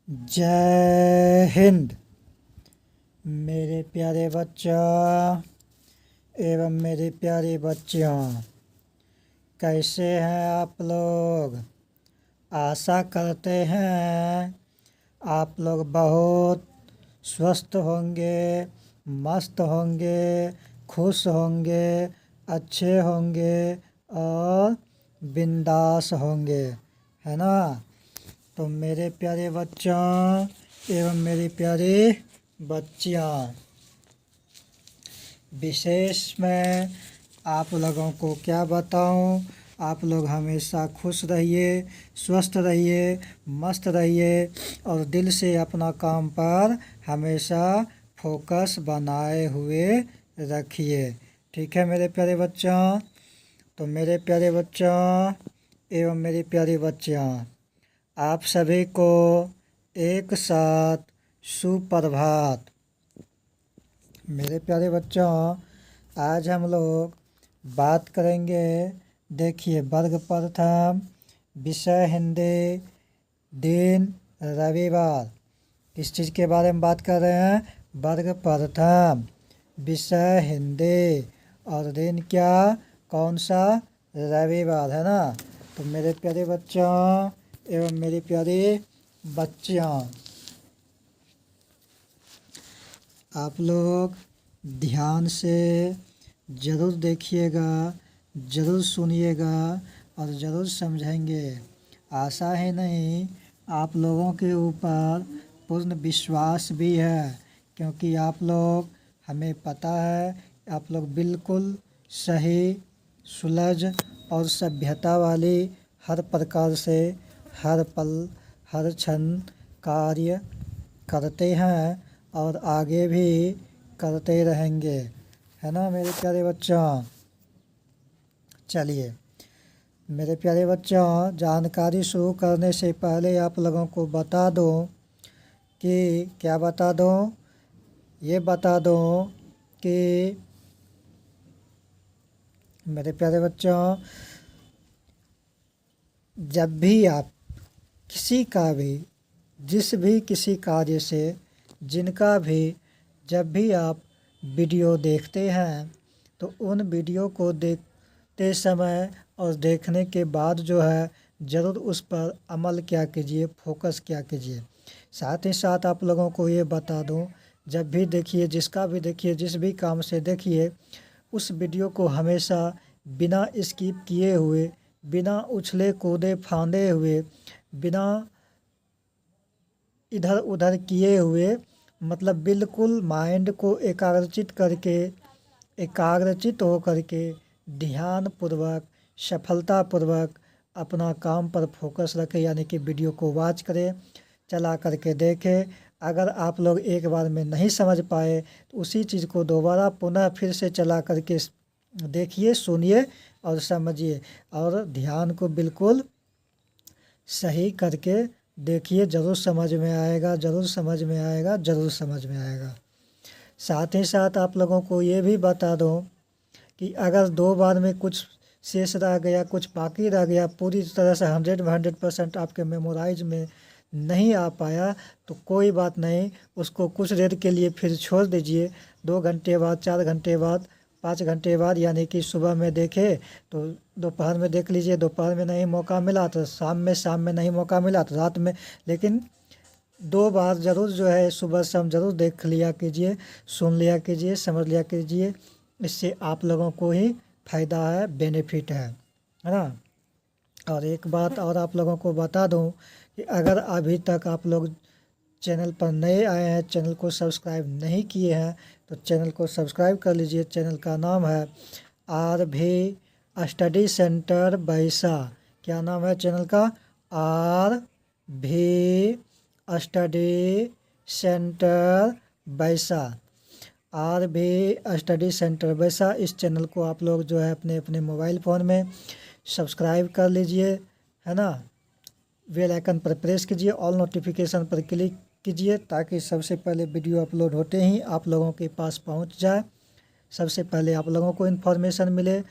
जय हिंद मेरे प्यारे बच्चों एवं मेरी प्यारी बच्चियों। कैसे हैं आप लोग? आशा करते हैं आप लोग बहुत स्वस्थ होंगे, मस्त होंगे, खुश होंगे, अच्छे होंगे और बिंदास होंगे, है ना। तो मेरे प्यारे बच्चों एवं मेरी प्यारी बच्चियाँ, विशेष मैं आप लोगों को क्या बताऊं। आप लोग हमेशा खुश रहिए, स्वस्थ रहिए, मस्त रहिए और दिल से अपना काम पर हमेशा फोकस बनाए हुए रखिए। ठीक है मेरे प्यारे बच्चों। तो मेरे प्यारे बच्चों एवं मेरी प्यारी बच्चियाँ, आप सभी को एक साथ सुप्रभात। मेरे प्यारे बच्चों, आज हम लोग बात करेंगे, देखिए, वर्ग प्रथम, विषय हिंदी, दिन रविवार। किस चीज़ के बारे में बात कर रहे हैं? वर्ग प्रथम, विषय हिंदी और दिन क्या? कौन सा? रविवार, है ना। तो मेरे प्यारे बच्चों एवं मेरी प्यारी बच्चियाँ, आप लोग ध्यान से ज़रूर देखिएगा, ज़रूर सुनिएगा और ज़रूर समझेंगे। आशा ही नहीं, आप लोगों के ऊपर पूर्ण विश्वास भी है, क्योंकि आप लोग, हमें पता है, आप लोग बिल्कुल सही, सुलझ और सभ्यता वाली हर प्रकार से हर पल हर क्षण कार्य करते हैं और आगे भी करते रहेंगे, है ना मेरे प्यारे बच्चों। चलिए मेरे प्यारे बच्चों, जानकारी शुरू करने से पहले आप लोगों को बता दूं कि क्या बता दूं? ये बता दूं कि मेरे प्यारे बच्चों, जब भी आप किसी का भी, जिस भी किसी कार्य से, जिनका भी, जब भी आप वीडियो देखते हैं तो उन वीडियो को देखते समय और देखने के बाद जो है, ज़रूर उस पर अमल क्या कीजिए, फोकस क्या कीजिए। साथ ही साथ आप लोगों को ये बता दूं, जब भी देखिए, जिसका भी देखिए, जिस भी काम से देखिए, उस वीडियो को हमेशा बिना स्किप किए हुए, बिना उछले कूदे फांदे हुए, बिना इधर उधर किए हुए, मतलब बिल्कुल माइंड को एकाग्रचित हो करके ध्यानपूर्वक, सफलतापूर्वक अपना काम पर फोकस रखें, यानी कि वीडियो को वॉच करें, चला करके देखें। अगर आप लोग एक बार में नहीं समझ पाए तो उसी चीज़ को दोबारा पुनः फिर से चला करके देखिए, सुनिए और समझिए और ध्यान को बिल्कुल सही करके देखिए। ज़रूर समझ में आएगा, ज़रूर समझ में आएगा, ज़रूर समझ में आएगा। साथ ही साथ आप लोगों को ये भी बता दूं कि अगर 2 बार में कुछ शेष रह गया, कुछ बाकी रह गया, पूरी तरह से 100% आपके मेमोराइज में नहीं आ पाया, तो कोई बात नहीं, उसको कुछ देर के लिए फिर छोड़ दीजिए। 2 घंटे बाद, 4 घंटे बाद, 5 घंटे बाद, यानी कि सुबह में देखे तो दोपहर में देख लीजिए, दोपहर में नहीं मौका मिला तो शाम में नहीं मौका मिला तो रात में, लेकिन 2 बार ज़रूर जो है, सुबह शाम ज़रूर देख लिया कीजिए, सुन लिया कीजिए, समझ लिया कीजिए। इससे आप लोगों को ही फ़ायदा है, बेनिफिट है ना। और एक बात और आप लोगों को बता दूं कि अगर अभी तक आप लोग चैनल पर नए आए हैं, चैनल को सब्सक्राइब नहीं किए हैं, तो चैनल को सब्सक्राइब कर लीजिए। चैनल का नाम है RV स्टडी सेंटर बैसा। क्या नाम है चैनल का? RV स्टडी सेंटर बैसा। RV स्टडी सेंटर बैसा। इस चैनल को आप लोग जो है अपने अपने मोबाइल फ़ोन में सब्सक्राइब कर लीजिए, है ना। बेल आइकन पर प्रेस कीजिए, ऑल नोटिफिकेशन पर क्लिक कीजिए, ताकि सबसे पहले वीडियो अपलोड होते ही आप लोगों के पास पहुंच जाए, सबसे पहले आप लोगों को इन्फॉर्मेशन मिले।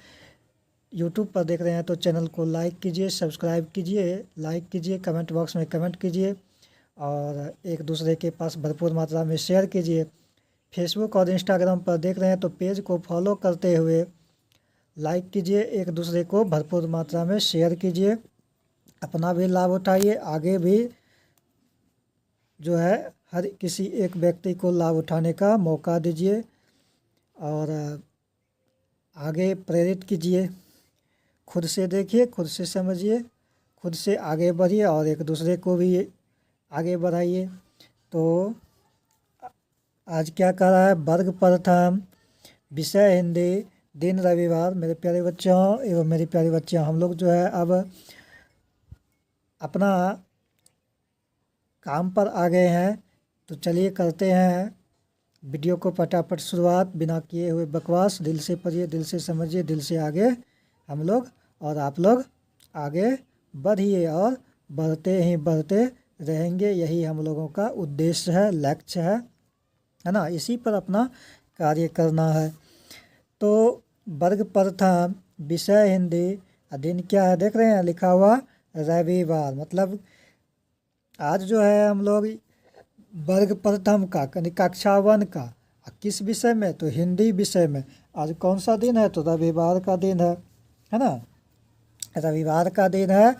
यूट्यूब पर देख रहे हैं तो चैनल को लाइक कीजिए, सब्सक्राइब कीजिए, लाइक कीजिए, कमेंट बॉक्स में कमेंट कीजिए और एक दूसरे के पास भरपूर मात्रा में शेयर कीजिए। फेसबुक और इंस्टाग्राम पर देख रहे हैं तो पेज को फॉलो करते हुए लाइक कीजिए, एक दूसरे को भरपूर मात्रा में शेयर कीजिए, अपना भी लाभ उठाइए, आगे भी जो है हर किसी एक व्यक्ति को लाभ उठाने का मौका दीजिए और आगे प्रेरित कीजिए। खुद से देखिए, खुद से समझिए, खुद से आगे बढ़िए और एक दूसरे को भी आगे बढ़ाइए। तो आज क्या कर रहा है, वर्ग प्रथम, विषय हिंदी, दिन रविवार। मेरे प्यारे बच्चों एवं मेरी प्यारी बच्चियाँ, हम लोग जो है अब अपना काम पर आ गए हैं। तो चलिए करते हैं वीडियो को फटाफट शुरुआत, बिना किए हुए बकवास। दिल से पढ़िए, दिल से समझिए, दिल से आगे हम लोग और आप लोग आगे बढ़िए और बढ़ते ही बढ़ते रहेंगे। यही हम लोगों का उद्देश्य है, लक्ष्य है ना। इसी पर अपना कार्य करना है। तो वर्ग प्रथम, विषय हिंदी, दिन क्या है देख रहे हैं, लिखा हुआ रविवार। मतलब आज जो है हम लोग वर्ग प्रथम का कक्षा 1 का किस विषय में, तो हिंदी विषय में। आज कौन सा दिन है, तो रविवार का दिन है ना, रविवार का दिन है।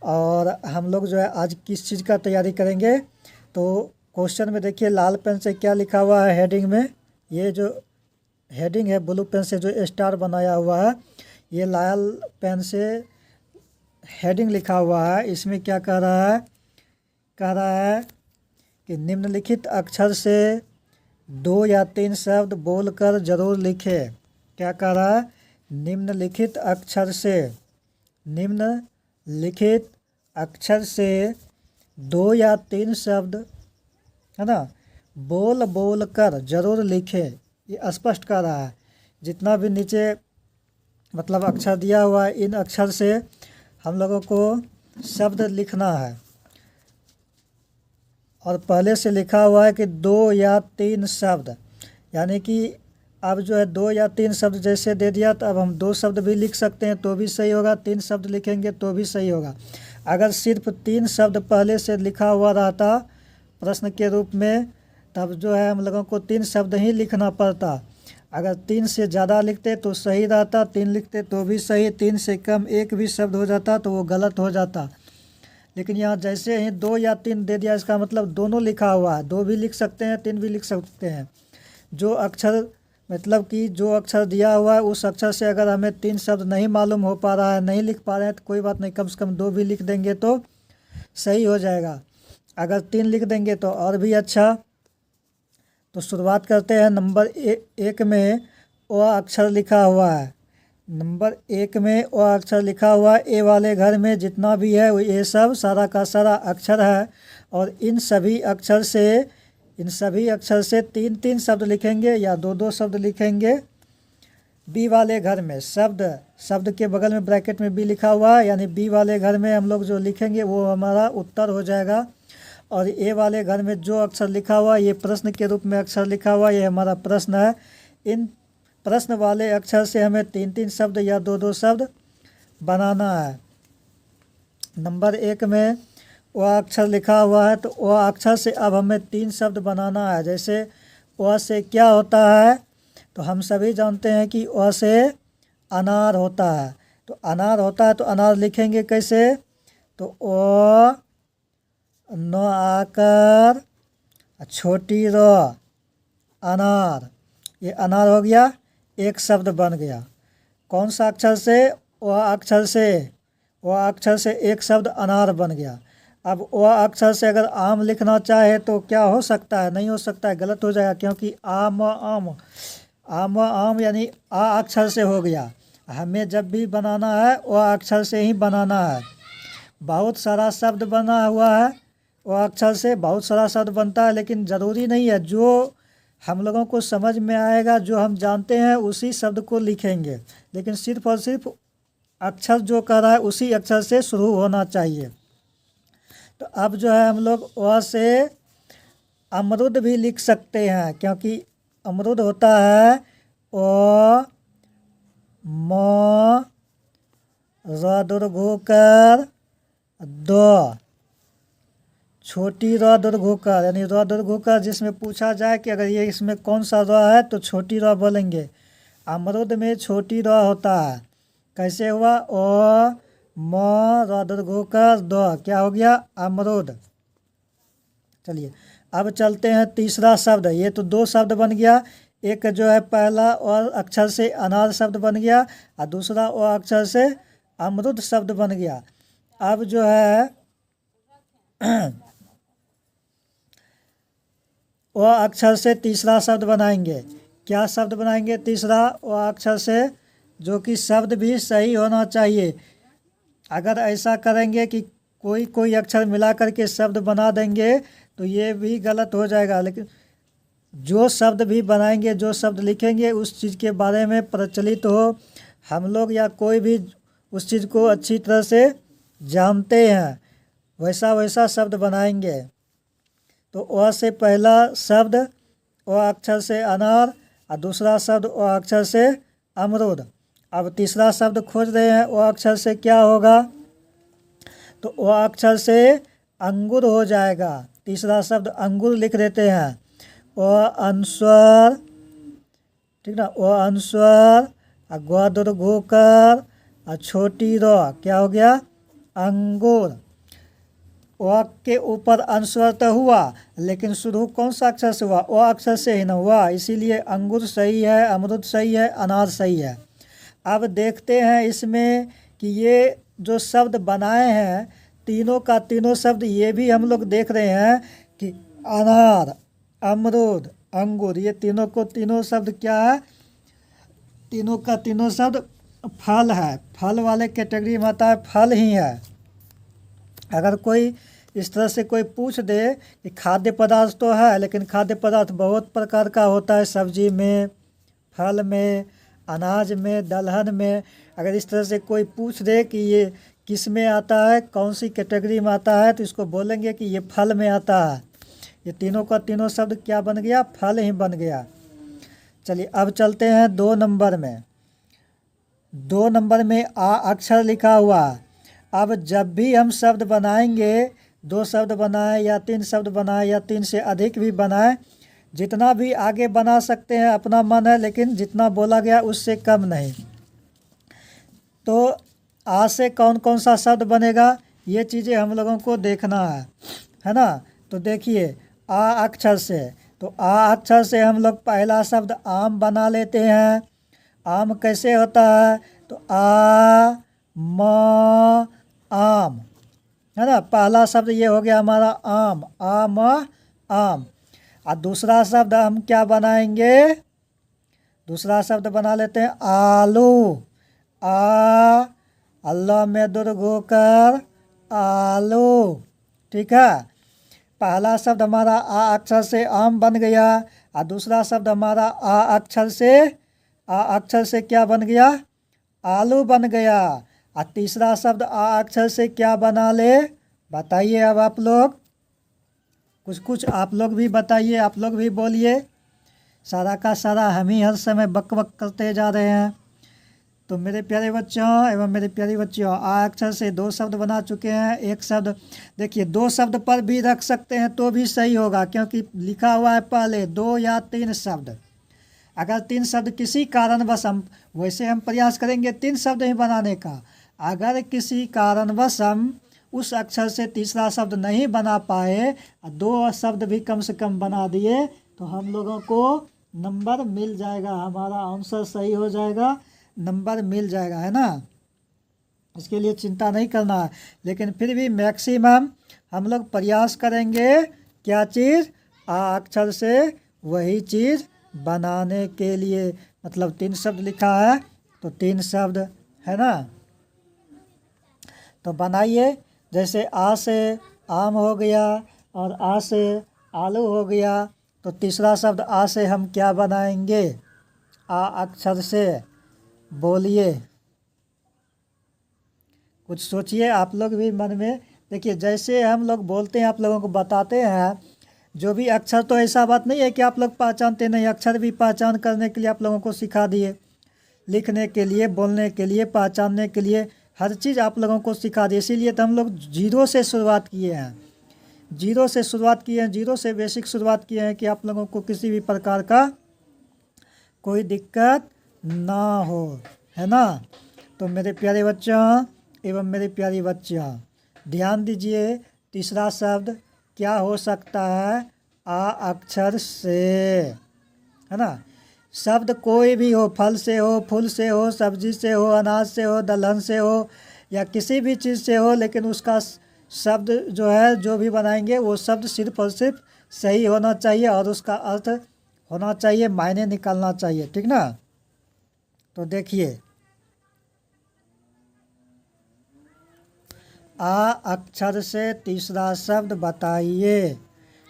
और हम लोग जो है आज किस चीज़ का तैयारी करेंगे, तो क्वेश्चन में देखिए लाल पेन से क्या लिखा हुआ है हेडिंग में। ये जो हेडिंग है ब्लू पेन से जो स्टार बनाया हुआ है, ये लाल पेन से हेडिंग लिखा हुआ है। इसमें क्या कह रहा है, कह रहा है कि निम्नलिखित अक्षर से 2 या 3 शब्द बोलकर जरूर लिखे। क्या कह रहा है, निम्नलिखित अक्षर से, निम्नलिखित अक्षर से 2 या 3 शब्द है ना, बोल कर जरूर लिखे। ये स्पष्ट कर रहा है, जितना भी नीचे मतलब अक्षर दिया हुआ है, इन अक्षर से हम लोगों को शब्द लिखना है। और पहले से लिखा हुआ है कि 2 या 3 शब्द, यानी कि अब जो है 2 या 3 शब्द जैसे दे दिया, तो अब हम 2 शब्द भी लिख सकते हैं तो भी सही होगा, 3 शब्द लिखेंगे तो भी सही होगा। अगर सिर्फ 3 शब्द पहले से लिखा हुआ रहता प्रश्न के रूप में, तब जो है हम लोगों को 3 शब्द ही लिखना पड़ता। अगर 3 से ज़्यादा लिखते तो सही रहता, 3 लिखते तो भी सही, 3 से कम एक भी शब्द हो जाता तो वो गलत हो जाता। लेकिन यहाँ जैसे ही 2 या 3 दे दिया, इसका मतलब दोनों लिखा हुआ है, 2 भी लिख सकते हैं, 3 भी लिख सकते हैं। जो अक्षर मतलब कि जो अक्षर दिया हुआ है उस अक्षर से अगर हमें 3 शब्द नहीं मालूम हो पा रहा है, नहीं लिख पा रहे हैं, तो कोई बात नहीं, कम से कम 2 भी लिख देंगे तो सही हो जाएगा। अगर 3 लिख देंगे तो और भी अच्छा। तो शुरुआत करते हैं। नंबर 1 में ओ अक्षर लिखा हुआ है। नंबर 1 में ओ अक्षर लिखा हुआ है। ए वाले घर में जितना भी है ये सब सारा का सारा अक्षर है। और इन सभी अक्षर से 3-3 शब्द लिखेंगे या 2-2 शब्द लिखेंगे। बी वाले घर में शब्द के बगल में ब्रैकेट में बी लिखा हुआ है, यानी बी वाले घर में हम लोग जो लिखेंगे वो हमारा उत्तर हो जाएगा। और ए वाले घर में जो अक्षर लिखा हुआ है, ये प्रश्न के रूप में अक्षर लिखा हुआ है, ये हमारा प्रश्न है। इन प्रश्न वाले अक्षर से हमें 3-3 शब्द या 2-2 शब्द बनाना है। नंबर 1 में ओ अक्षर लिखा हुआ है, तो ओ अक्षर से अब हमें 3 शब्द बनाना है। जैसे ओ से क्या होता है, तो हम सभी जानते हैं कि ओ से अनार होता है। तो अनार होता है तो अनार लिखेंगे कैसे, तो ओ न आकर छोटी रो अनार, ये अनार हो गया, एक शब्द बन गया। कौन सा अक्षर से, ओ अक्षर से एक शब्द अनार बन गया। अब ओ अक्षर से अगर आम लिखना चाहे तो क्या हो सकता है, नहीं हो सकता है, गलत हो जाएगा, क्योंकि आम यानी आ अक्षर से हो गया। हमें जब भी बनाना है ओ अक्षर से ही बनाना है। बहुत सारा शब्द बना हुआ है, ओ अक्षर से बहुत सारा शब्द बनता है, लेकिन ज़रूरी नहीं है। जो हम लोगों को समझ में आएगा, जो हम जानते हैं, उसी शब्द को लिखेंगे। लेकिन सिर्फ और सिर्फ अक्षर जो कह रहा है उसी अक्षर से शुरू होना चाहिए। तो अब जो है हम लोग ओ से अमरुद भी लिख सकते हैं, क्योंकि अमरुद होता है ओ म र दीर्घ कार दो, छोटी र दीर्घोकार यानी र दीर्घोकार जिसमें पूछा जाए कि अगर ये इसमें कौन सा र है तो छोटी र बोलेंगे। अमरूद में छोटी र होता है। कैसे हुआ? ओ म र दीर्घोकार द, क्या हो गया? अमरूद। चलिए अब चलते हैं तीसरा शब्द। ये तो दो शब्द बन गया, एक जो है पहला और अक्षर से अनार शब्द बन गया और दूसरा और अक्षर से अमरूद शब्द बन गया। अब जो है वह अक्षर से तीसरा शब्द बनाएंगे। क्या शब्द बनाएंगे तीसरा? वह अक्षर से, जो कि शब्द भी सही होना चाहिए। अगर ऐसा करेंगे कि कोई कोई अक्षर मिला करके शब्द बना देंगे तो ये भी गलत हो जाएगा। लेकिन जो शब्द भी बनाएंगे, जो शब्द लिखेंगे, उस चीज़ के बारे में प्रचलित हो, हम लोग या कोई भी उस चीज़ को अच्छी तरह से जानते हैं, वैसा वैसा शब्द बनाएंगे। तो वह से पहला शब्द वह अक्षर से अनार और दूसरा शब्द वह अक्षर से अमरूद। अब तीसरा शब्द खोज रहे हैं, वह अक्षर से क्या होगा? तो वह अक्षर से अंगूर हो जाएगा। तीसरा शब्द अंगूर लिख देते हैं। वह अनुस्वर, ठीक ना, वह अनुस्वर ग दीर्घोकार और छोटी र, क्या हो गया? अंगूर। वह के ऊपर अनुस्वर तो हुआ, लेकिन शुरू कौन सा अक्षर से हुआ? वह अक्षर से ही ना हुआ, इसीलिए अंगूर सही है, अमरूद सही है, अनार सही है। अब देखते हैं इसमें कि ये जो शब्द बनाए हैं तीनों का तीनों शब्द, ये भी हम लोग देख रहे हैं कि अनार, अमरूद, अंगूर, ये तीनों को तीनों शब्द क्या है? तीनों का तीनों शब्द फल है। फल वाले कैटेगरी में आता है, फल ही है। अगर कोई इस तरह से कोई पूछ दे कि खाद्य पदार्थ तो है, लेकिन खाद्य पदार्थ बहुत प्रकार का होता है, सब्जी में, फल में, अनाज में, दलहन में। अगर इस तरह से कोई पूछ दे कि ये किस में आता है, कौन सी कैटेगरी में आता है, तो इसको बोलेंगे कि ये फल में आता है। ये तीनों का तीनों शब्द क्या बन गया? फल ही बन गया। चलिए अब चलते हैं 2 नंबर में। 2 नंबर में आ अक्षर लिखा हुआ। अब जब भी हम शब्द बनाएंगे, 2 शब्द बनाए या 3 शब्द बनाए या 3 से अधिक भी बनाए, जितना भी आगे बना सकते हैं अपना मन है, लेकिन जितना बोला गया उससे कम नहीं। तो आ से कौन कौन सा शब्द बनेगा, ये चीज़ें हम लोगों को देखना है ना। तो देखिए आ अक्षर से, तो आ अक्षर से हम लोग पहला शब्द आम बना लेते हैं। आम कैसे होता है? तो आ म आम, है ना। पहला शब्द ये हो गया हमारा आम, आ म आम। और दूसरा शब्द हम क्या बनाएंगे? दूसरा शब्द बना लेते हैं आलू। आ अल्लाह में दीर्घोकार आलू, ठीक है। पहला शब्द हमारा आ अक्षर से आम बन गया और दूसरा शब्द हमारा आ अक्षर से क्या बन गया? आलू बन गया। और तीसरा शब्द आ अक्षर से क्या बना ले? बताइए अब आप लोग, कुछ आप लोग भी बताइए, आप लोग भी बोलिए। सारा का सारा हम ही हर समय बक बक करते जा रहे हैं। तो मेरे प्यारे बच्चों एवं मेरे प्यारी बच्चियों, आ अक्षर से 2 शब्द बना चुके हैं। एक शब्द देखिए 2 शब्द पर भी रख सकते हैं तो भी सही होगा, क्योंकि लिखा हुआ है पहले 2 या 3 शब्द। अगर 3 शब्द किसी कारणवश हम, वैसे हम प्रयास करेंगे 3 शब्द ही बनाने का। अगर किसी कारणवश हम उस अक्षर से तीसरा शब्द नहीं बना पाए, 2 शब्द भी कम से कम बना दिए, तो हम लोगों को नंबर मिल जाएगा, हमारा आंसर सही हो जाएगा, नंबर मिल जाएगा, है ना। इसके लिए चिंता नहीं करना है। लेकिन फिर भी मैक्सिमम हम लोग प्रयास करेंगे क्या चीज़? आ अक्षर से वही चीज़ बनाने के लिए। मतलब 3 शब्द लिखा है तो 3 शब्द, है ना। तो बनाइए। जैसे आ से आम हो गया और आ से आलू हो गया, तो तीसरा शब्द आ से हम क्या बनाएंगे? आ अक्षर से बोलिए, कुछ सोचिए आप लोग भी मन में। देखिए जैसे हम लोग बोलते हैं, आप लोगों को बताते हैं, जो भी अक्षर, तो ऐसा बात नहीं है कि आप लोग पहचानते नहीं, अक्षर भी पहचान करने के लिए आप लोगों को सिखा दिए, लिखने के लिए, बोलने के लिए, पहचानने के लिए, हर चीज़ आप लोगों को सिखा दिए। इसीलिए तो हम लोग 0 से शुरुआत किए हैं। जीरो से शुरुआत किए हैं, जीरो से बेसिक शुरुआत किए हैं कि आप लोगों को किसी भी प्रकार का कोई दिक्कत ना हो, है ना। तो मेरे प्यारे बच्चों एवं मेरी प्यारी बच्चियाँ, ध्यान दीजिए, तीसरा शब्द क्या हो सकता है, आ अक्षर से, है ना। शब्द कोई भी हो, फल से हो, फूल से हो, सब्जी से हो, अनाज से हो, दलहन से हो, या किसी भी चीज़ से हो, लेकिन उसका शब्द जो है, जो भी बनाएंगे वो शब्द सिर्फ और सिर्फ सही होना चाहिए और उसका अर्थ होना चाहिए, मायने निकालना चाहिए, ठीक ना। तो देखिए, आ अक्षर से तीसरा शब्द बताइए।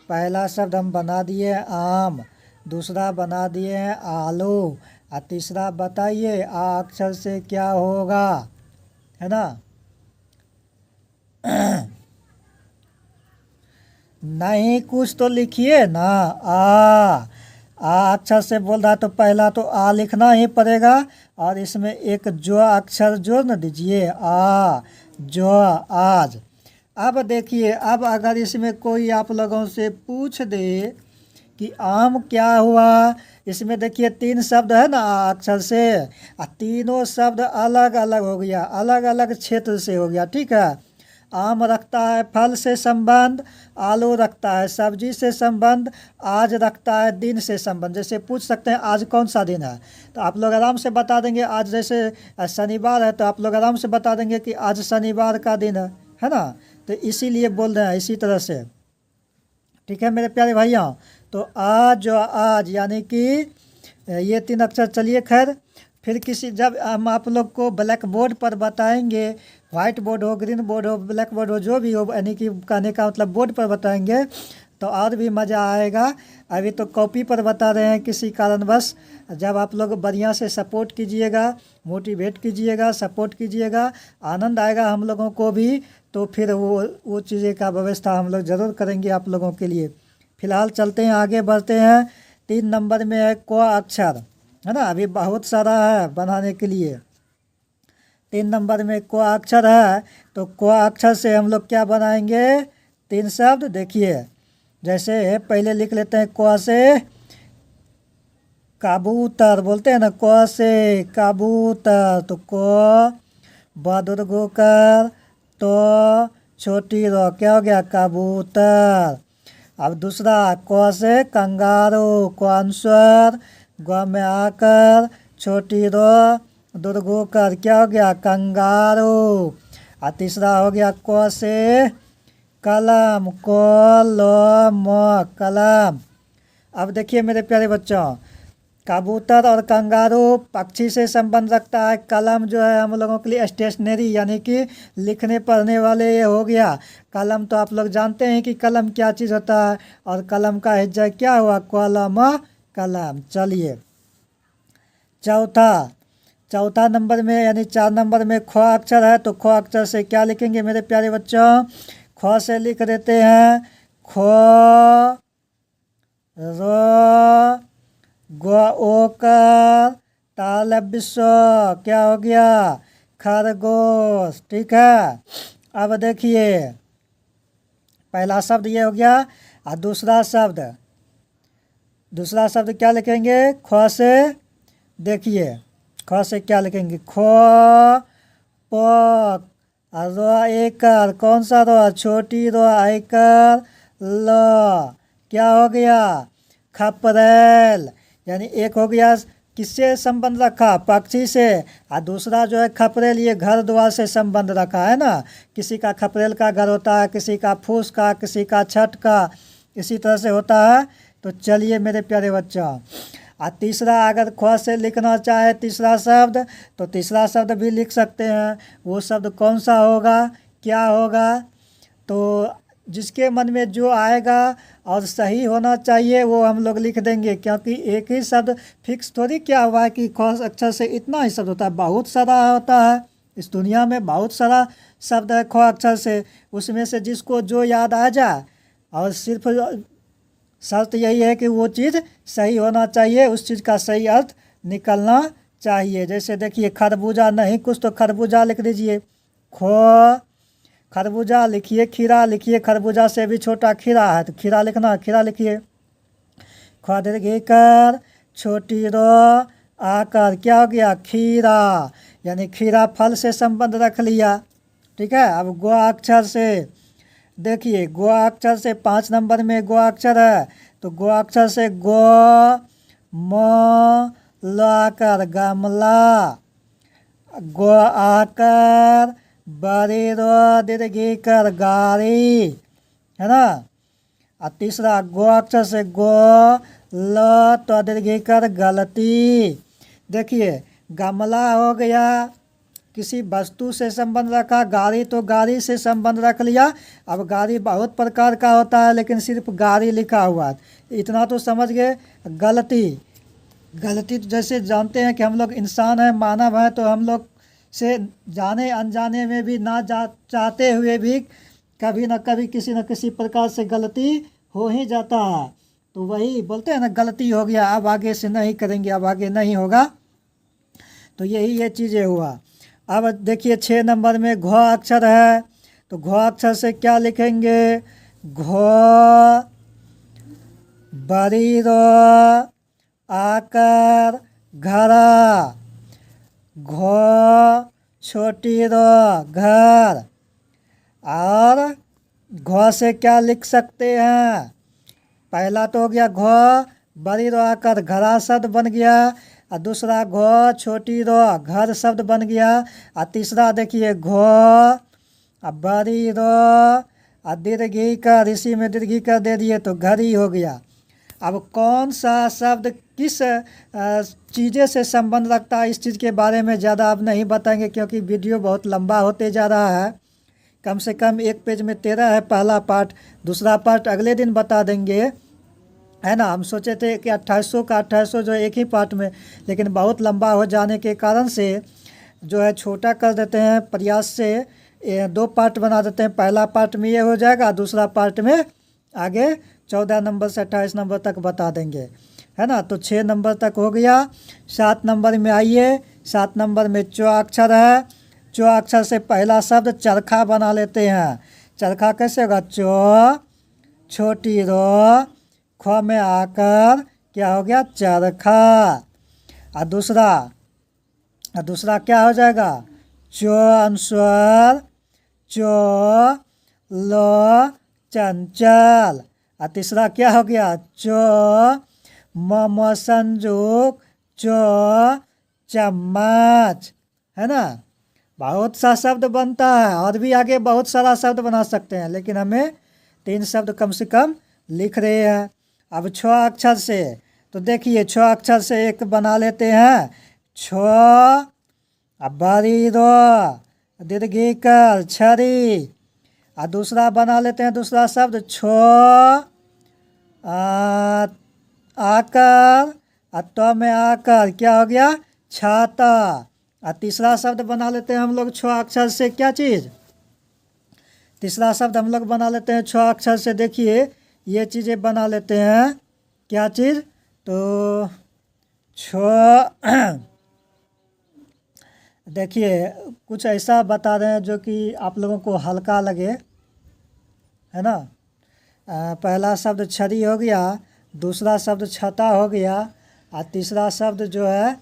पहला शब्द हम बना दिए आम, दूसरा बना दिए हैं आलू, और तीसरा बताइए आ अक्षर से क्या होगा, है ना। नहीं कुछ तो लिखिए ना। आ अक्षर से बोल रहा है तो पहला तो आ लिखना ही पड़ेगा, और इसमें एक जो अक्षर जोड़ न दीजिए, आ जो आज। अब देखिए, अब अगर इसमें कोई आप लोगों से पूछ दे कि आम क्या हुआ, इसमें देखिए तीन शब्द है ना आ अक्षर से, और तीनों शब्द अलग अलग हो गया, अलग अलग क्षेत्र से हो गया, ठीक है। आम रखता है फल से संबंध, आलू रखता है सब्जी से संबंध, आज रखता है दिन से संबंध। जैसे पूछ सकते हैं आज कौन सा दिन है, तो आप लोग आराम से बता देंगे। आज जैसे शनिवार है तो आप लोग आराम से बता देंगे कि आज शनिवार का दिन है ना। तो इसीलिए बोल रहे हैं इसी तरह से, ठीक है मेरे प्यारे भाइयों। तो आज और आज यानी कि ये तीन अक्षर। चलिए खैर, फिर किसी जब हम आप लोग को ब्लैक बोर्ड पर बताएंगे, वाइट बोर्ड हो, ग्रीन बोर्ड हो, ब्लैक बोर्ड हो, जो भी हो, यानी कि कहने का मतलब बोर्ड पर बताएंगे तो और भी मज़ा आएगा। अभी तो कॉपी पर बता रहे हैं किसी कारणवश। जब आप लोग बढ़िया से सपोर्ट कीजिएगा, मोटिवेट कीजिएगा, सपोर्ट कीजिएगा, आनंद आएगा हम लोगों को भी, तो फिर वो चीज़ें का व्यवस्था हम लोग ज़रूर करेंगे आप लोगों के लिए। फिलहाल चलते हैं, आगे बढ़ते हैं। 3 नंबर में है क अक्षर, है ना। अभी बहुत सारा है बनाने के लिए। 3 नंबर में क अक्षर है, तो क अक्षर से हम लोग क्या बनाएंगे, 3 शब्द। देखिए, जैसे पहले लिख लेते हैं क से कबूतर, बोलते हैं ना, क से कबूतर, तो क, बदुर्गोकर, तो छोटी रो, क्या हो गया, कबूतर। अब दूसरा क से कंगारू, कौन स्वर, ग में आकर, छोटी रो, दुर्गोकर, क्या हो गया, कंगारू। और तीसरा हो गया क से कलम, कलम, कलम। अब देखिए मेरे प्यारे बच्चों, कबूतर और कंगारू पक्षी से संबंध रखता है, कलम जो है हम लोगों के लिए स्टेशनरी यानी कि लिखने पढ़ने वाले ये हो गया। कलम तो आप लोग जानते हैं कि कलम क्या चीज़ होता है, और कलम का हिज्जा क्या हुआ, कलम, कलम। चलिए, चौथा नंबर में यानी 4 नंबर में ख अक्षर है, तो ख अक्षर से क्या लिखेंगे मेरे प्यारे बच्चों, ख से लिख देते हैं ख, रो, ओकर, तालब्य, क्या हो गया, खरगोश, ठीक है। अब देखिए, पहला शब्द ये हो गया, और दूसरा शब्द क्या लिखेंगे, ख से। देखिए, ख से क्या लिखेंगे, ख, प, रो एकर, कौन सा रो, छोटी रो, आयकर, ल, क्या हो गया, खपरेल। यानी एक हो गया किससे संबंध रखा, पक्षी से, और दूसरा जो है खपरेल, ये घर द्वार से संबंध रखा, है ना। किसी का खपरेल का घर होता है, किसी का फूस का, किसी का छठ का, इसी तरह से होता है। तो चलिए मेरे प्यारे बच्चों, और तीसरा अगर ख से लिखना चाहे तीसरा शब्द, तो तीसरा शब्द भी लिख सकते हैं। वो शब्द कौन सा होगा, क्या होगा, तो जिसके मन में जो आएगा और सही होना चाहिए वो हम लोग लिख देंगे, क्योंकि एक ही शब्द फिक्स थोड़ी क्या हुआ है कि ख अक्षर से इतना ही शब्द होता है, बहुत सारा होता है। इस दुनिया में बहुत सारा शब्द है ख अक्षर से, उसमें से जिसको जो याद आ जाए, और सिर्फ शर्त यही है कि वो चीज़ सही होना चाहिए, उस चीज़ का सही अर्थ निकलना चाहिए। जैसे देखिए खरबूजा, नहीं कुछ तो खरबूजा लिख दीजिए, खरबूजा लिखिए, खीरा लिखिए, खरबूजा से भी छोटा खीरा है तो खीरा लिखना, खीरा लिखिए। ख दीर्घ कर छोटी रो आकर क्या हो गया, खीरा, यानी खीरा फल से संबंध रख लिया। ठीक है। अब गो अक्षर से देखिए, गो अक्षर से 5 नंबर में गो अक्षर है तो गो अक्षर से गो म लाकर गमला, गो आकर बड़ी रो दीर्घी कर गाड़ी, है ना। और तीसरा गो अक्षर से गो ल तो दीर्घी कर गलती। देखिए गमला हो गया, किसी वस्तु से संबंध रखा, गाड़ी तो गाड़ी से संबंध रख लिया। अब गाड़ी बहुत प्रकार का होता है लेकिन सिर्फ गाड़ी लिखा हुआ है, इतना तो समझ गए। गलती, गलती तो जैसे जानते हैं कि हम लोग इंसान हैं, मानव हैं, तो हम लोग से जाने अनजाने में भी ना चाहते हुए भी कभी ना कभी किसी न किसी प्रकार से गलती हो ही जाता है। तो वही बोलते हैं ना, गलती हो गया, अब आगे से नहीं करेंगे, अब आगे नहीं होगा। तो यही ये चीज़ें हुआ। अब देखिए 6 नंबर में घ अक्षर है तो घ अक्षर से क्या लिखेंगे, घ बड़ी रो आकर घरा, घ छोटी रो घर। और घ से क्या लिख सकते हैं, पहला तो हो गया घ बड़ी रो आकर घरा शब्द बन गया, और दूसरा घ छोटी रो घर शब्द बन गया, और तीसरा देखिए घ बड़ी रो दीर्घी का, ऋषि में दीर्घी का दे दिए तो घड़ी हो गया। अब कौन सा शब्द किस चीज़ें से संबंध रखता है, इस चीज़ के बारे में ज़्यादा अब नहीं बताएंगे क्योंकि वीडियो बहुत लंबा होते जा रहा है। कम से कम एक पेज में 13 है पहला पार्ट, दूसरा पार्ट अगले दिन बता देंगे, है ना। हम सोचे थे कि 2800 का 2800 जो एक ही पार्ट में, लेकिन बहुत लंबा हो जाने के कारण से जो है छोटा कर देते हैं, प्रयास से 2 पार्ट बना देते हैं। पहला पार्ट में ये हो जाएगा, दूसरा पार्ट में आगे 14 नंबर से 28 नंबर तक बता देंगे, है ना। तो 6 नंबर तक हो गया। 7 नंबर में आइए, 7 नंबर में चौ अक्षर है। चौ अक्षर से पहला शब्द चरखा बना लेते हैं। चरखा कैसे होगा, चौ छोटी रो ख में आकर क्या हो गया, चरखा। और दूसरा क्या हो जाएगा, चो अनुस्वर चो लो चंचल। और तीसरा क्या हो गया, चो म संजुक चो चम्मच, है ना। बहुत सा शब्द बनता है, और भी आगे बहुत सारा शब्द बना सकते हैं, लेकिन हमें 3 शब्द कम से कम लिख रहे हैं। अब 6 अक्षर से तो देखिए 6 अक्षर से एक बना लेते हैं, छ बड़ी रो दीर्घी कर छड़ी। और दूसरा बना लेते हैं, दूसरा शब्द छो आकर, तो में आकर क्या हो गया, छाता। और तीसरा शब्द बना लेते हैं हम लोग 6 अक्षर से, क्या चीज़, तीसरा शब्द हम लोग बना लेते हैं 6 अक्षर से। देखिए ये चीज़ें बना लेते हैं, क्या चीज़, तो 6 देखिए कुछ ऐसा बता रहे हैं जो कि आप लोगों को हल्का लगे, है ना। पहला शब्द छड़ी हो गया, दूसरा शब्द छता हो गया, और तीसरा शब्द जो है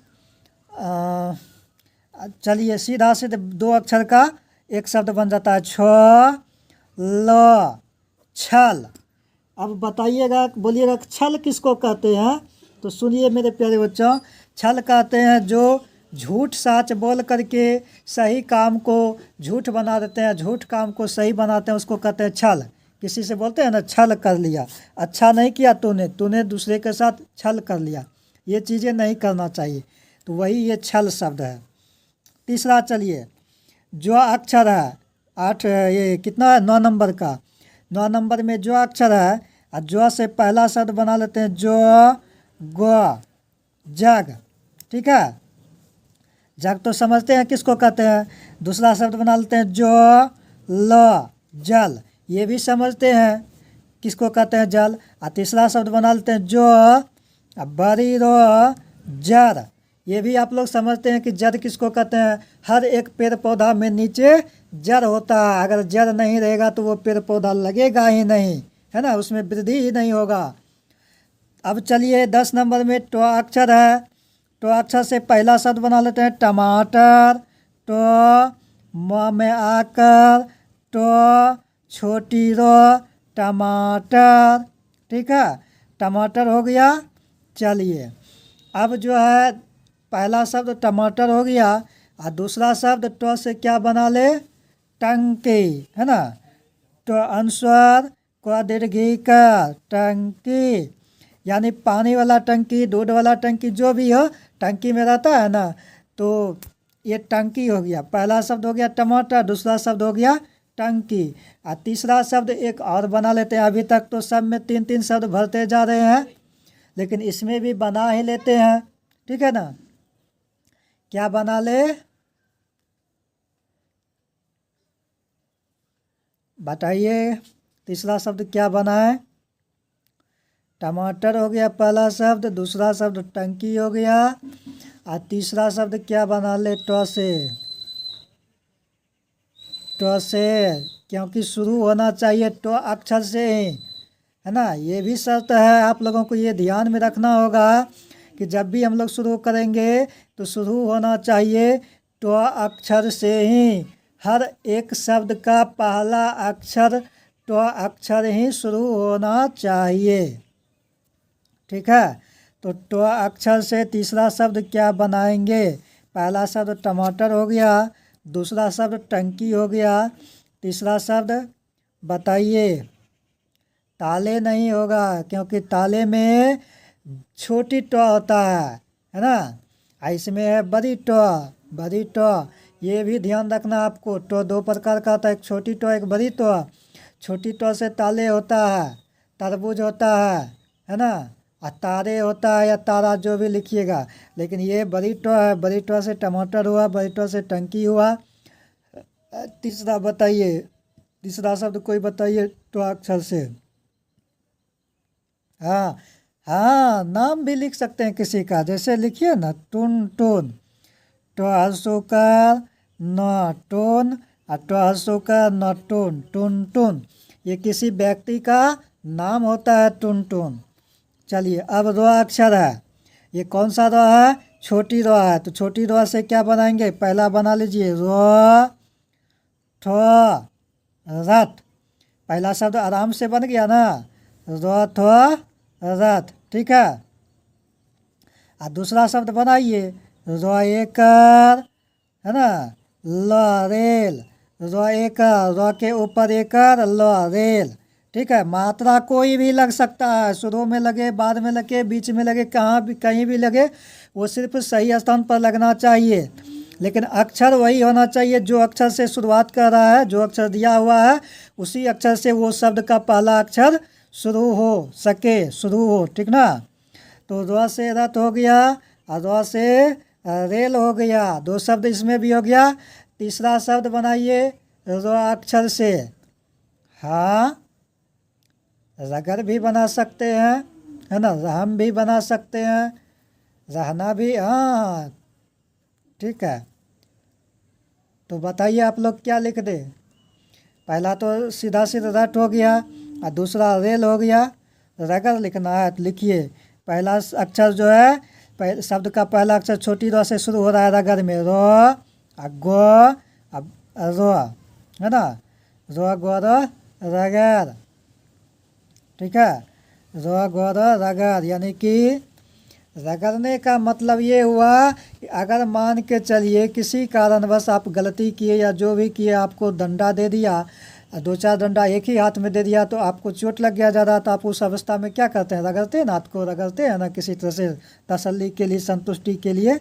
चलिए सीधा सीधे 2 अक्षर का एक शब्द बन जाता है, छ ल छल। अब बताइएगा, बोलिएगा छल किसको कहते हैं, तो सुनिए मेरे प्यारे बच्चों। छल कहते हैं जो झूठ साच बोल करके सही काम को झूठ बना देते हैं, झूठ काम को सही बनाते हैं, उसको कहते हैं छल। किसी से बोलते हैं ना, छल कर लिया, अच्छा नहीं किया तूने दूसरे के साथ छल कर लिया, ये चीज़ें नहीं करना चाहिए, तो वही ये छल शब्द है। तीसरा चलिए, जो अक्षर है 8, ये कितना है 9 नंबर का, 9 नंबर में जो अक्षर है, और जो से पहला शब्द बना लेते हैं जो गो जग, ठीक है। जग तो समझते हैं किसको कहते हैं। दूसरा शब्द बना लेते हैं जो ल जल, ये भी समझते हैं किसको कहते हैं, जल। और तीसरा शब्द बना लेते हैं जो बड़ी रो जर, ये भी आप लोग समझते हैं कि जड़ किसको कहते हैं। हर एक पेड़ पौधा में नीचे जड़ होता है, अगर जड़ नहीं रहेगा तो वो पेड़ पौधा लगेगा ही नहीं, है ना, उसमें वृद्धि ही नहीं होगा। अब चलिए 10 नंबर में ट अक्षर है। ट अक्षर से पहला शब्द बना लेते हैं टमाटर। ट म में आकर ट छोटी रो टमाटर, ठीक है, टमाटर हो गया। चलिए अब जो है पहला शब्द टमाटर हो गया और दूसरा शब्द ट से क्या बना ले, टंकी, है ना, तो अनुस्वार क दीर्घी का टंकी, यानी पानी वाला टंकी, दूध वाला टंकी, जो भी हो टंकी में रहता है ना, तो ये टंकी हो गया। पहला शब्द हो गया टमाटर, दूसरा शब्द हो गया टंकी और तीसरा शब्द एक और बना लेते हैं। अभी तक तो सब में 3-3 शब्द भरते जा रहे हैं, लेकिन इसमें भी बना ही लेते हैं, ठीक है ना। क्या बना ले, बताइए तीसरा शब्द क्या बना है। टमाटर हो गया पहला शब्द, दूसरा शब्द टंकी हो गया और तीसरा शब्द क्या बना ले, ट से। ट से, क्योंकि शुरू होना चाहिए ट अक्षर से ही, है ना। ये भी शर्त है, आप लोगों को ये ध्यान में रखना होगा कि जब भी हम लोग शुरू करेंगे तो शुरू होना चाहिए ट अक्षर से ही। हर एक शब्द का पहला अक्षर ट अक्षर ही शुरू होना चाहिए, ठीक है। तो ट अक्षर से तीसरा शब्द क्या बनाएंगे, पहला शब्द टमाटर हो गया, दूसरा शब्द टंकी हो गया, तीसरा शब्द बताइए। ताले नहीं होगा, क्योंकि ताले में छोटी ट होता है ना, इसमें है बड़ी ट, बड़ी ट। ये भी ध्यान रखना आपको, ट 2 प्रकार का होता है, एक छोटी ट एक बड़ी ट। छोटी ट से ताले होता है, तरबूज होता है ना, और तारे होता है या तारा, जो भी लिखिएगा। लेकिन ये बड़ी ट है, बड़ी ट से टमाटर हुआ, बड़ी ट से टंकी हुआ। तीसरा बताइए, तीसरा शब्द कोई बताइए ट अक्षर से। हाँ हाँ, नाम भी लिख सकते हैं किसी का, जैसे लिखिए ना टुन टुन, ट हसुकार न टून और ट हसुकार न टून, टुन टुन, ये किसी व्यक्ति का नाम होता है, टुन टुन। चलिए अब रो अक्षर है, ये कौन सा रो है, छोटी रो है। तो छोटी रो से क्या बनाएंगे, पहला बना लीजिए रो ठ रथ, पहला शब्द आराम से बन गया ना, रो ठ रथ, ठीक है। और दूसरा शब्द बनाइए रो एकर, है ना, ल रेल, रो एकर, रो के ऊपर एकर, ल रेल, ठीक है। मात्रा कोई भी लग सकता है, शुरू में लगे, बाद में लगे, बीच में लगे, कहाँ भी कहीं भी लगे, वो सिर्फ सही स्थान पर लगना चाहिए। लेकिन अक्षर वही होना चाहिए जो अक्षर से शुरुआत कर रहा है, जो अक्षर दिया हुआ है उसी अक्षर से वो शब्द का पहला अक्षर शुरू हो सके, शुरू हो, ठीक ना। तो रो से रथ हो गया और रो से रेल हो गया, 2 शब्द इसमें भी हो गया। तीसरा शब्द बनाइए रो अक्षर से, हाँ, रगर भी बना सकते हैं, है ना, रहम भी बना सकते हैं, रहना भी, हाँ, ठीक है। तो बताइए आप लोग क्या लिख दे। पहला तो सीधा सीधा रट हो गया और दूसरा रेल हो गया, रगर लिखना है। तो लिखिए पहला अक्षर जो है, शब्द का पहला अक्षर छोटी रो से शुरू हो रहा है, रगर में रो गो रो, है ना, रो गो रो रगर, ठीक है, रो गो रो रगर। यानी कि रगड़ने का मतलब ये हुआ कि अगर मान के चलिए किसी कारणवश आप गलती किए या जो भी किए, आपको डंडा दे दिया, 2-4 डंडा एक ही हाथ में दे दिया, तो आपको चोट लग गया ज़्यादा, तो आप उस अवस्था में क्या करते हैं, रगड़ते हैं ना, हाथ को रगड़ते हैं ना, किसी तरह से तसल्ली के लिए, संतुष्टि के लिए।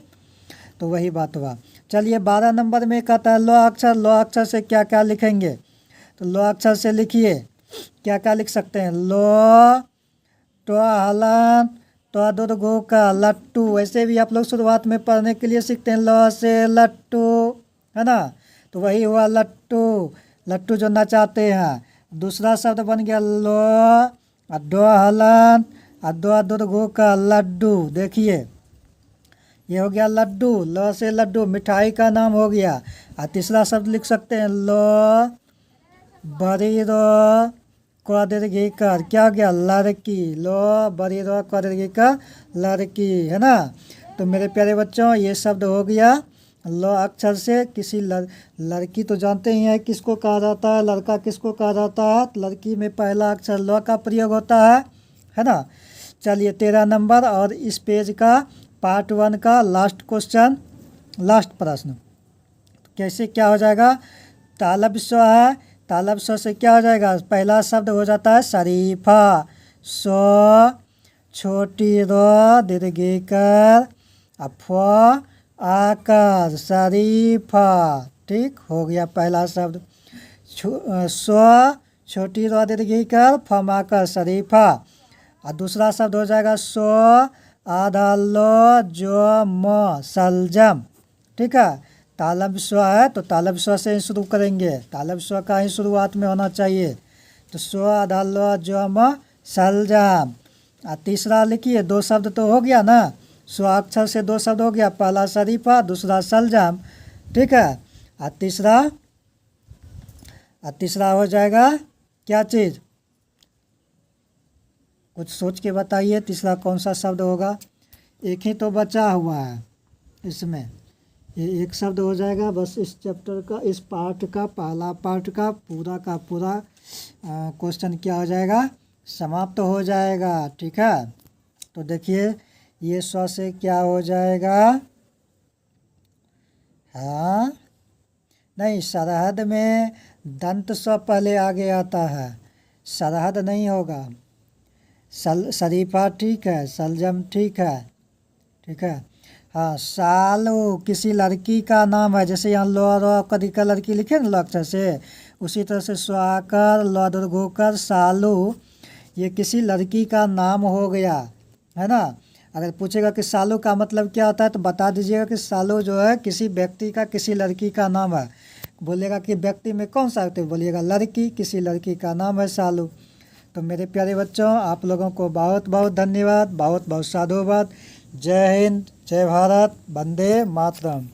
तो वही बात हुआ। चलिए 12 नंबर में कहता है लो अक्षर। लो अक्षर से क्या क्या लिखेंगे, तो लो अक्षर से लिखिए क्या क्या लिख सकते हैं, लो तो हलन तो दुर्गो का लट्टू। वैसे भी आप लोग शुरुआत में पढ़ने के लिए सीखते हैं ल से लट्टू, है ना, तो वही हुआ लट्टू, लट्टू जो नचाते हैं। दूसरा शब्द बन गया लो दो हलन दो दुर्गो का लड्डू। देखिए ये हो गया लड्डू, ल से लड्डू, मिठाई का नाम हो गया। और तीसरा शब्द लिख सकते हैं ल बड़ी र क दीर्घी कर, क्या हो गया लड़की, ल बड़ी र क दीर्घी कर लड़की, है ना। तो मेरे प्यारे बच्चों ये शब्द हो गया ल अक्षर से। किसी लड़की तो जानते ही हैं किसको कहा जाता है, लड़का किसको कहा जाता है। लड़की में पहला अक्षर ल का प्रयोग होता है ना। चलिए 13 नंबर और इस पेज का पार्ट 1 का लास्ट क्वेश्चन, लास्ट प्रश्न। कैसे क्या हो जाएगा, तालब स्व है, तालब स्व से क्या हो जाएगा, पहला शब्द हो जाता है शरीफा, स्व छोटी र दीर्घी कर फ आकार शरीफा, ठीक हो गया पहला शब्द। स्व छोटी र दीर्घी कर फम आकार शरीफा। और दूसरा शब्द हो जाएगा स्व आधा ल जो म सलजम, ठीक है। तालब स्व है तो तालब स्व से ही शुरू करेंगे, तालब स्व का ही शुरुआत में होना चाहिए। तो स्व आधा ल जो म सलजम। और तीसरा लिखिए, दो शब्द तो हो गया ना, स्व अक्षर से दो शब्द हो गया, पहला शरीफा दूसरा सलजम, ठीक है। और तीसरा हो जाएगा क्या चीज़, कुछ सोच के बताइए तीसरा कौन सा शब्द होगा। एक ही तो बचा हुआ है इसमें, ये एक शब्द हो जाएगा बस। इस चैप्टर का, इस पार्ट का, पहला पार्ट का पूरा क्वेश्चन क्या हो जाएगा, समाप्त हो जाएगा, ठीक है। तो देखिए ये स्व से क्या हो जाएगा, हाँ नहीं, सरहद में दंत स्व पहले आगे आता है, सरहद नहीं होगा। शरीफा ठीक है, सलजम ठीक है, ठीक है। हाँ, सालू किसी लड़की का नाम है, जैसे यहाँ लो रो कदी का लड़की लिखे ना ल अक्षर से, उसी तरह से स्वाकर ल दुर्गोकर सालू, ये किसी लड़की का नाम हो गया, है ना। अगर पूछेगा कि सालू का मतलब क्या होता है तो बता दीजिएगा कि सालू जो है किसी व्यक्ति का, किसी लड़की का नाम है। बोलेगा कि व्यक्ति में कौन सा, तो बोलिएगा लड़की, किसी लड़की का नाम है सालू। तो मेरे प्यारे बच्चों आप लोगों को बहुत बहुत धन्यवाद, बहुत बहुत साधुवाद। जय हिंद, जय भारत, वंदे मातरम।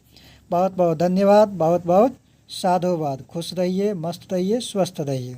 बहुत बहुत धन्यवाद, बहुत बहुत साधुवाद। खुश रहिए, मस्त रहिए, स्वस्थ रहिए।